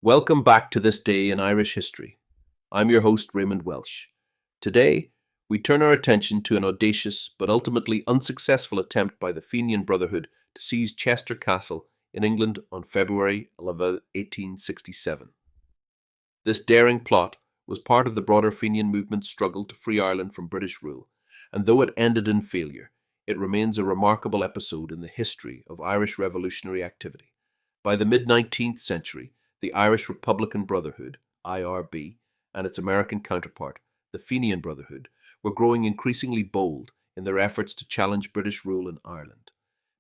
Welcome back to This Day in Irish History. I'm your host, Raymond Welsh. Today, we turn our attention to an audacious but ultimately unsuccessful attempt by the Fenian Brotherhood to seize Chester Castle in England on February 11, 1867. This daring plot was part of the broader Fenian movement's struggle to free Ireland from British rule, and though it ended in failure, it remains a remarkable episode in the history of Irish revolutionary activity. By the mid-19th century, the Irish Republican Brotherhood, IRB, and its American counterpart, the Fenian Brotherhood, were growing increasingly bold in their efforts to challenge British rule in Ireland.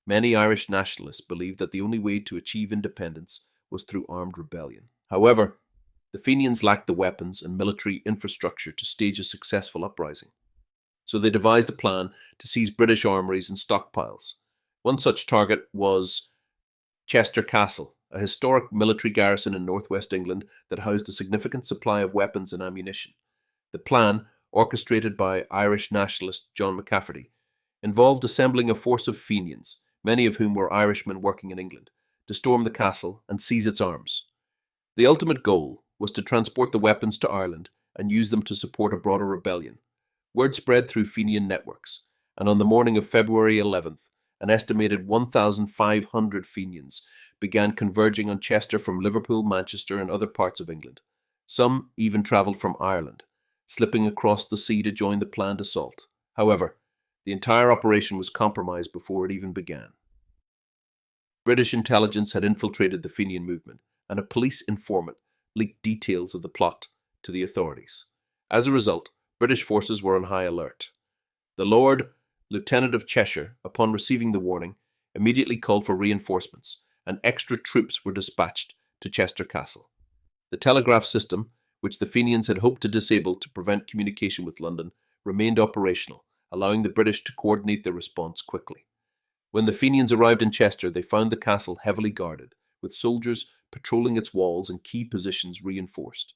Many Irish nationalists believed that the only way to achieve independence was through armed rebellion. However, the Fenians lacked the weapons and military infrastructure to stage a successful uprising. So they devised a plan to seize British armories and stockpiles. One such target was Chester Castle, a historic military garrison in northwest England that housed a significant supply of weapons and ammunition. The plan, orchestrated by Irish nationalist John McCafferty, involved assembling a force of Fenians, many of whom were Irishmen working in England, to storm the castle and seize its arms. The ultimate goal was to transport the weapons to Ireland and use them to support a broader rebellion. Word spread through Fenian networks, and on the morning of February 11th, an estimated 1,500 Fenians began converging on Chester from Liverpool, Manchester, and other parts of England. Some even travelled from Ireland, slipping across the sea to join the planned assault. However, the entire operation was compromised before it even began. British intelligence had infiltrated the Fenian movement, and a police informant leaked details of the plot to the authorities. As a result, British forces were on high alert. The Lord Lieutenant of Cheshire, upon receiving the warning, immediately called for reinforcements, and extra troops were dispatched to Chester Castle. The telegraph system, which the Fenians had hoped to disable to prevent communication with London, remained operational, allowing the British to coordinate their response quickly. When the Fenians arrived in Chester, they found the castle heavily guarded, with soldiers patrolling its walls and key positions reinforced.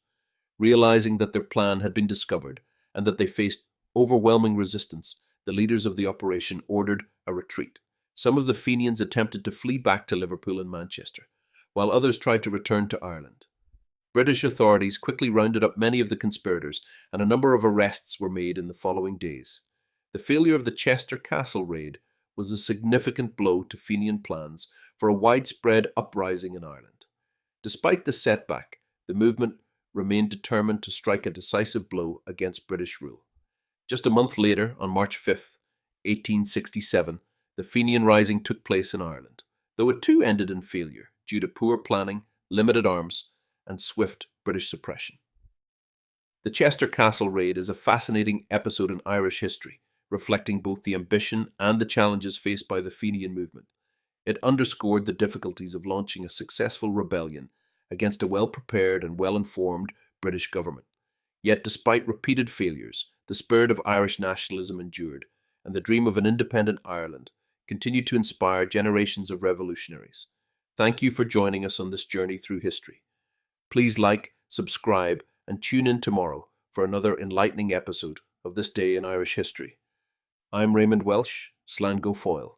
Realizing that their plan had been discovered and that they faced overwhelming resistance, the leaders of the operation ordered a retreat. Some of the Fenians attempted to flee back to Liverpool and Manchester, while others tried to return to Ireland. British authorities quickly rounded up many of the conspirators, and a number of arrests were made in the following days. The failure of the Chester Castle raid was a significant blow to Fenian plans for a widespread uprising in Ireland. Despite the setback, the movement remained determined to strike a decisive blow against British rule. Just a month later, on March 5th, 1867, the Fenian Rising took place in Ireland, though it too ended in failure due to poor planning, limited arms, and swift British suppression. The Chester Castle raid is a fascinating episode in Irish history, reflecting both the ambition and the challenges faced by the Fenian movement. It underscored the difficulties of launching a successful rebellion against a well-prepared and well-informed British government. Yet despite repeated failures, the spirit of Irish nationalism endured, and the dream of an independent Ireland continued to inspire generations of revolutionaries. Thank you for joining us on this journey through history. Please like, subscribe, and tune in tomorrow for another enlightening episode of This Day in Irish History. I'm Raymond Welsh, Slán go Fóill.